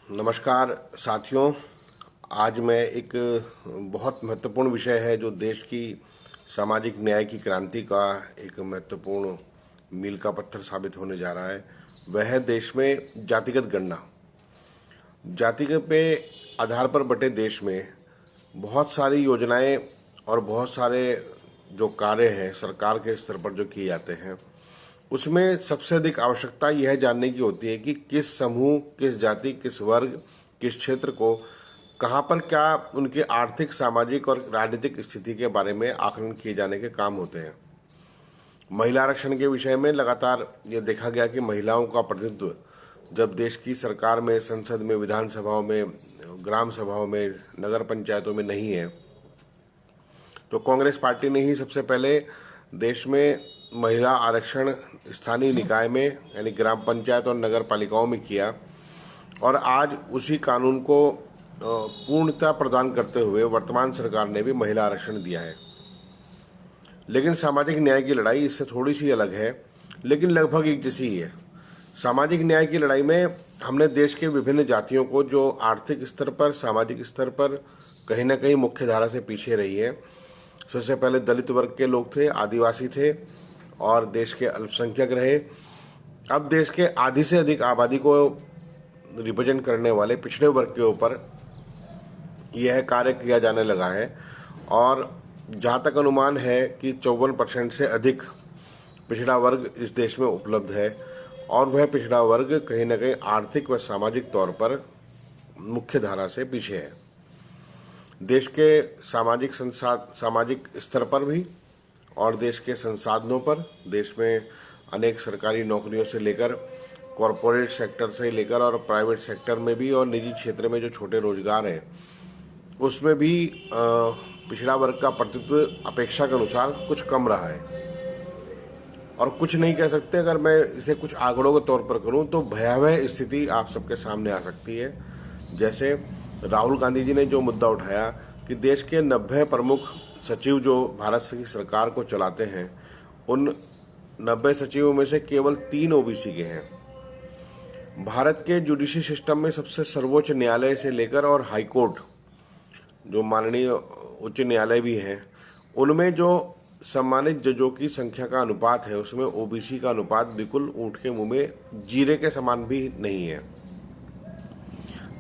नमस्कार साथियों। आज मैं एक बहुत महत्वपूर्ण विषय है जो देश की सामाजिक न्याय की क्रांति का एक महत्वपूर्ण मील का पत्थर साबित होने जा रहा है। वह है देश में जातिगत गणना। जाति के पे आधार पर बटे देश में बहुत सारी योजनाएं और बहुत सारे जो कार्य हैं सरकार के स्तर पर जो किए जाते हैं, उसमें सबसे अधिक आवश्यकता यह जानने की होती है कि किस समूह, किस जाति, किस वर्ग, किस क्षेत्र को कहाँ पर क्या उनकी आर्थिक, सामाजिक और राजनीतिक स्थिति के बारे में आकलन किए जाने के काम होते हैं। महिला आरक्षण के विषय में लगातार ये देखा गया कि महिलाओं का प्रतिनिधित्व जब देश की सरकार में, संसद में, विधानसभाओं में, ग्राम सभाओं में, नगर पंचायतों में नहीं है, तो कांग्रेस पार्टी ने ही सबसे पहले देश में महिला आरक्षण स्थानीय निकाय में यानी ग्राम पंचायत और नगर पालिकाओं में किया और आज उसी कानून को पूर्णता प्रदान करते हुए वर्तमान सरकार ने भी महिला आरक्षण दिया है। लेकिन सामाजिक न्याय की लड़ाई इससे थोड़ी सी अलग है, लेकिन लगभग एक जैसी ही है। सामाजिक न्याय की लड़ाई में हमने देश के विभिन्न जातियों को जो आर्थिक स्तर पर, सामाजिक स्तर पर कहीं ना कहीं मुख्य धारा से पीछे रही है। सबसे पहले दलित वर्ग के लोग थे, आदिवासी थे और देश के अल्पसंख्यक रहे। अब देश के आधी से अधिक आबादी को रिप्रेजेंट करने वाले पिछड़े वर्ग के ऊपर यह कार्य किया जाने लगा है और जहाँ तक अनुमान है कि 54% से अधिक पिछड़ा वर्ग इस देश में उपलब्ध है और वह पिछड़ा वर्ग कहीं ना कहीं आर्थिक व सामाजिक तौर पर मुख्य धारा से पीछे है। देश के सामाजिक स्तर पर भी और देश के संसाधनों पर, देश में अनेक सरकारी नौकरियों से लेकर कॉरपोरेट सेक्टर से लेकर और प्राइवेट सेक्टर में भी और निजी क्षेत्र में जो छोटे रोजगार हैं उसमें भी पिछड़ा वर्ग का प्रतिनिधित्व अपेक्षा के अनुसार कुछ कम रहा है। और कुछ नहीं कह सकते, अगर मैं इसे कुछ आंकड़ों के तौर पर करूं तो भयावह स्थिति आप सबके सामने आ सकती है। जैसे राहुल गांधी जी ने जो मुद्दा उठाया कि देश के 90 प्रमुख सचिव जो भारत की सरकार को चलाते हैं, उन 90 सचिवों में से केवल 3 ओबीसी के हैं। भारत के जुडिशरी सिस्टम में सबसे सर्वोच्च न्यायालय से लेकर और हाई कोर्ट जो माननीय उच्च न्यायालय भी हैं, उनमें जो सम्मानित जजों की संख्या का अनुपात है उसमें ओबीसी का अनुपात बिल्कुल ऊँट के मुंह में जीरे के समान भी नहीं है।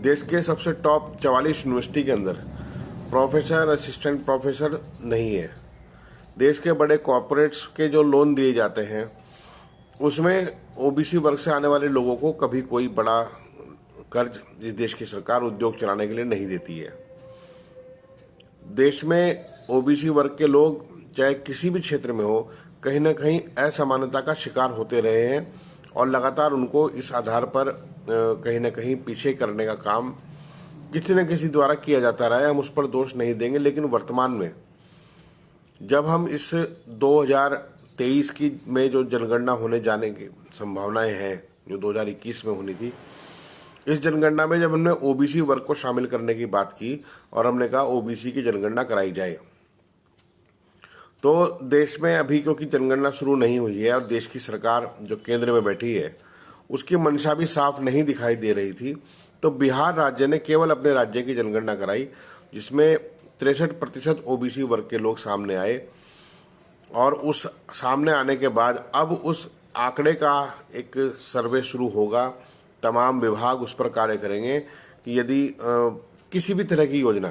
देश के सबसे टॉप 44 यूनिवर्सिटी के अंदर प्रोफेसर, असिस्टेंट प्रोफेसर नहीं है। देश के बड़े कॉरपोरेट्स के जो लोन दिए जाते हैं उसमें ओबीसी वर्ग से आने वाले लोगों को कभी कोई बड़ा कर्ज इस देश की सरकार उद्योग चलाने के लिए नहीं देती है। देश में ओबीसी वर्ग के लोग चाहे किसी भी क्षेत्र में हो, कहीं ना कहीं असमानता का शिकार होते रहे हैं और लगातार उनको इस आधार पर कहीं ना कहीं पीछे करने का काम किसी न किसी द्वारा किया जाता रहा है। हम उस पर दोष नहीं देंगे, लेकिन वर्तमान में जब हम इस 2023 की में जो जनगणना होने जाने की संभावनाएं हैं, जो 2021 में होनी थी, इस जनगणना में जब हमने ओबीसी वर्ग को शामिल करने की बात की और हमने कहा ओबीसी की जनगणना कराई जाए, तो देश में अभी क्योंकि जनगणना शुरू नहीं हुई है और देश की सरकार जो केंद्र में बैठी है उसकी मंशा भी साफ नहीं दिखाई दे रही थी, तो बिहार राज्य ने केवल अपने राज्य की जनगणना कराई जिसमें 63% ओबीसी वर्ग के लोग सामने आए। और उस सामने आने के बाद अब उस आंकड़े का एक सर्वे शुरू होगा। तमाम विभाग उस पर कार्य करेंगे कि यदि किसी भी तरह की योजना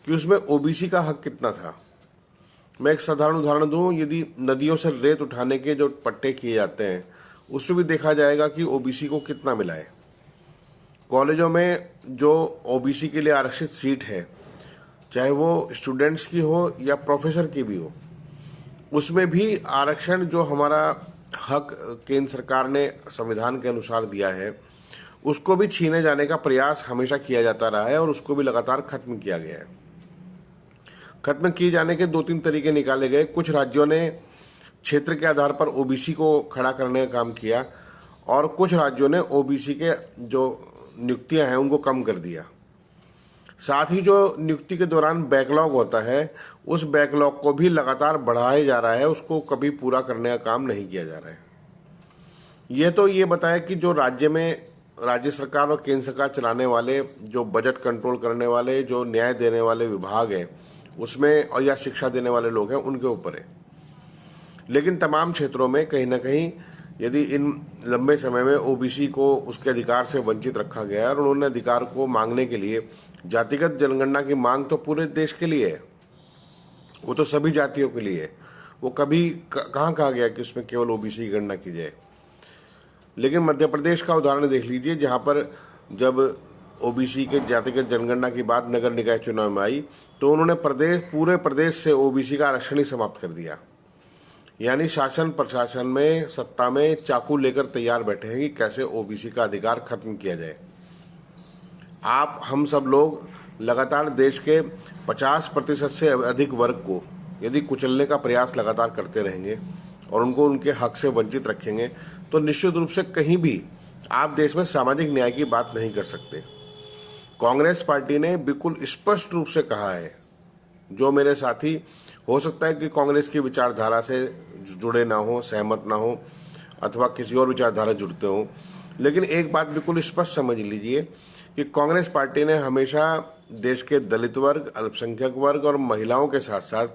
कि उसमें ओबीसी का हक कितना था। मैं एक साधारण उदाहरण दूं, यदि नदियों से रेत उठाने के जो पट्टे किए जाते हैं उसमें भी देखा जाएगा कि ओबीसी को कितना मिला है। कॉलेजों में जो ओबीसी के लिए आरक्षित सीट है, चाहे वो स्टूडेंट्स की हो या प्रोफेसर की भी हो, उसमें भी आरक्षण जो हमारा हक केंद्र सरकार ने संविधान के अनुसार दिया है उसको भी छीने जाने का प्रयास हमेशा किया जाता रहा है और उसको भी लगातार खत्म किया गया है। खत्म किए जाने के 2-3 तरीके निकाले गए। कुछ राज्यों ने क्षेत्र के आधार पर ओबीसी को खड़ा करने का काम किया और कुछ राज्यों ने ओबीसी के जो नियुक्तियां हैं उनको कम कर दिया। साथ ही जो नियुक्ति के दौरान बैकलॉग होता है उस बैकलॉग को भी लगातार बढ़ाया जा रहा है, उसको कभी पूरा करने का काम नहीं किया जा रहा है। ये तो ये बताया कि जो राज्य में राज्य सरकार और केंद्र सरकार चलाने वाले, जो बजट कंट्रोल करने वाले, जो न्याय देने वाले विभाग हैं उसमें, और या शिक्षा देने वाले लोग हैं उनके ऊपर है। लेकिन तमाम क्षेत्रों में कहीं ना कहीं यदि इन लंबे समय में ओबीसी को उसके अधिकार से वंचित रखा गया है, और उन्होंने अधिकार को मांगने के लिए, जातिगत जनगणना की मांग तो पूरे देश के लिए है, वो तो सभी जातियों के लिए है। वो कभी कहाँ कहा गया कि उसमें केवल ओबीसी की गणना की जाए। लेकिन मध्य प्रदेश का उदाहरण देख लीजिए, जहाँ पर जब ओबीसी के जातिगत जनगणना की बात नगर निकाय चुनाव में आई तो उन्होंने पूरे प्रदेश से ओबीसी का आरक्षण ही समाप्त कर दिया। यानी शासन प्रशासन में, सत्ता में चाकू लेकर तैयार बैठे हैं कि कैसे ओबीसी का अधिकार खत्म किया जाए। आप हम सब लोग लगातार देश के 50% से अधिक वर्ग को यदि कुचलने का प्रयास लगातार करते रहेंगे और उनको उनके हक से वंचित रखेंगे तो निश्चित रूप से कहीं भी आप देश में सामाजिक न्याय की बात नहीं कर सकते। कांग्रेस पार्टी ने बिल्कुल स्पष्ट रूप से कहा है, जो मेरे साथी हो सकता है कि कांग्रेस की विचारधारा से जुड़े ना हो, सहमत ना हो, अथवा किसी और विचारधारा जुड़ते हो, लेकिन एक बात बिल्कुल स्पष्ट समझ लीजिए कि कांग्रेस पार्टी ने हमेशा देश के दलित वर्ग, अल्पसंख्यक वर्ग और महिलाओं के साथ साथ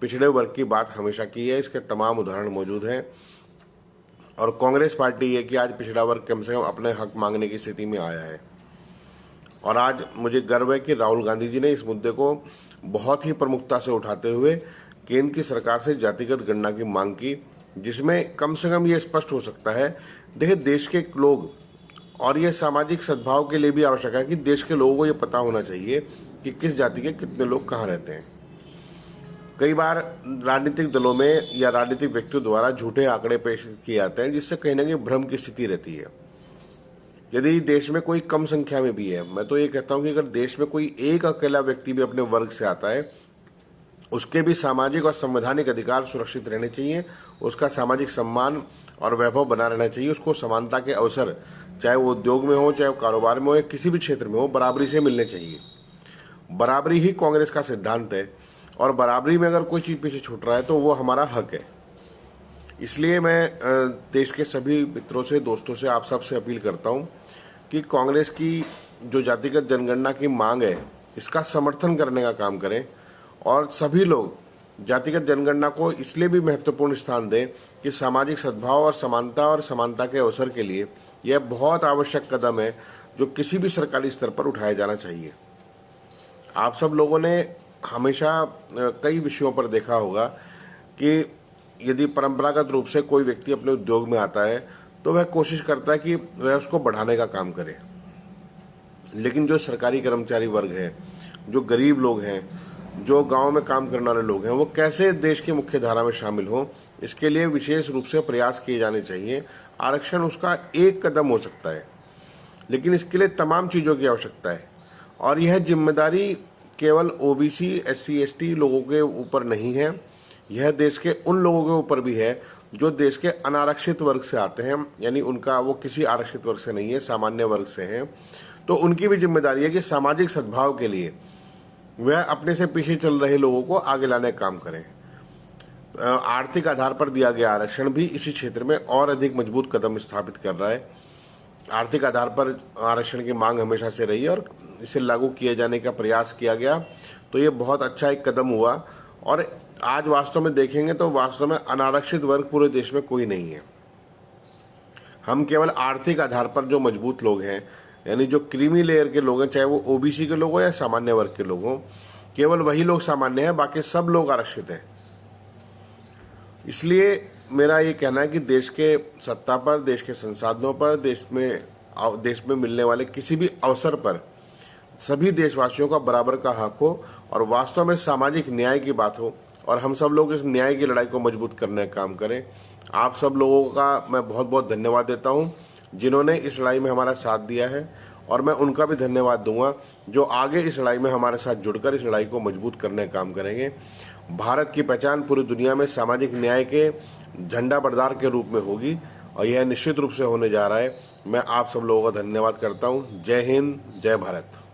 पिछड़े वर्ग की बात हमेशा की है। इसके तमाम उदाहरण मौजूद हैं। और कांग्रेस पार्टी है कि आज पिछड़ा वर्ग कम से कम अपने हक मांगने की स्थिति में आया है। और आज मुझे गर्व है कि राहुल गांधी जी ने इस मुद्दे को बहुत ही प्रमुखता से उठाते हुए केंद्र की सरकार से जातिगत गणना की मांग की, जिसमें कम से कम ये स्पष्ट हो सकता है। देखिए, देश के लोग, और ये सामाजिक सद्भाव के लिए भी आवश्यक है कि देश के लोगों को ये पता होना चाहिए कि किस जाति के कितने लोग कहाँ रहते हैं। कई बार राजनीतिक दलों में या राजनीतिक व्यक्तियों द्वारा झूठे आंकड़े पेश किए जाते हैं, जिससे कहीं ना कहीं भ्रम की स्थिति रहती है। यदि देश में कोई कम संख्या में भी है, मैं तो ये कहता हूँ कि अगर देश में कोई एक अकेला व्यक्ति भी अपने वर्ग से आता है, उसके भी सामाजिक और संवैधानिक अधिकार सुरक्षित रहने चाहिए, उसका सामाजिक सम्मान और वैभव बना रहना चाहिए, उसको समानता के अवसर, चाहे वो उद्योग में हो, चाहे वो कारोबार में हो, या किसी भी क्षेत्र में हो, बराबरी से मिलने चाहिए। बराबरी ही कांग्रेस का सिद्धांत है, और बराबरी में अगर कोई चीज़ पीछे छूट रहा है तो वो हमारा हक है। इसलिए मैं देश के सभी मित्रों से, दोस्तों से, आप सब से अपील करता हूँ कि कांग्रेस की जो जातिगत जनगणना की मांग है, इसका समर्थन करने का काम करें, और सभी लोग जातिगत जनगणना को इसलिए भी महत्वपूर्ण स्थान दें कि सामाजिक सद्भाव और समानता के अवसर के लिए यह बहुत आवश्यक कदम है जो किसी भी सरकारी स्तर पर उठाया जाना चाहिए। आप सब लोगों ने हमेशा कई विषयों पर देखा होगा कि यदि परंपरागत रूप से कोई व्यक्ति अपने उद्योग में आता है तो वह कोशिश करता है कि वह उसको बढ़ाने का काम करे। लेकिन जो सरकारी कर्मचारी वर्ग है, जो गरीब लोग हैं, जो गांव में काम करने वाले लोग हैं, वो कैसे देश की मुख्य धारा में शामिल हों, इसके लिए विशेष रूप से प्रयास किए जाने चाहिए। आरक्षण उसका एक कदम हो सकता है, लेकिन इसके लिए तमाम चीज़ों की आवश्यकता है। और यह जिम्मेदारी केवल ओबीसी, एससी, एसटी लोगों के ऊपर नहीं है, यह देश के उन लोगों के ऊपर भी है जो देश के अनारक्षित वर्ग से आते हैं, यानी उनका वो किसी आरक्षित वर्ग से नहीं है, सामान्य वर्ग से हैं। तो उनकी भी जिम्मेदारी है कि सामाजिक सद्भाव के लिए वह अपने से पीछे चल रहे लोगों को आगे लाने का काम करें। आर्थिक आधार पर दिया गया आरक्षण भी इसी क्षेत्र में और अधिक मजबूत कदम स्थापित कर रहा है। आर्थिक आधार पर आरक्षण की मांग हमेशा से रही है और इसे लागू किए जाने का प्रयास किया गया, तो ये बहुत अच्छा एक कदम हुआ। और आज वास्तव में देखेंगे तो वास्तव में अनारक्षित वर्ग पूरे देश में कोई नहीं है। हम केवल आर्थिक आधार पर जो मजबूत लोग हैं, यानी जो क्रीमी लेयर के लोग हैं, चाहे वो ओबीसी के लोग हों या सामान्य वर्ग के लोग हों, केवल वही लोग सामान्य हैं, बाकी सब लोग आरक्षित हैं। इसलिए मेरा ये कहना है कि देश के सत्ता पर, देश के संसाधनों पर, देश में मिलने वाले किसी भी अवसर पर सभी देशवासियों का बराबर का हक हो और वास्तव में सामाजिक न्याय की बात हो, और हम सब लोग इस न्याय की लड़ाई को मजबूत करने का काम करें। आप सब लोगों का मैं बहुत बहुत धन्यवाद देता हूं जिन्होंने इस लड़ाई में हमारा साथ दिया है, और मैं उनका भी धन्यवाद दूंगा जो आगे इस लड़ाई में हमारे साथ जुड़कर इस लड़ाई को मजबूत करने का काम करेंगे। भारत की पहचान पूरी दुनिया में सामाजिक न्याय के झंडा बरदार के रूप में होगी, और यह निश्चित रूप से होने जा रहा है। मैं आप सब लोगों का धन्यवाद करता हूँ। जय हिंद, जय भारत।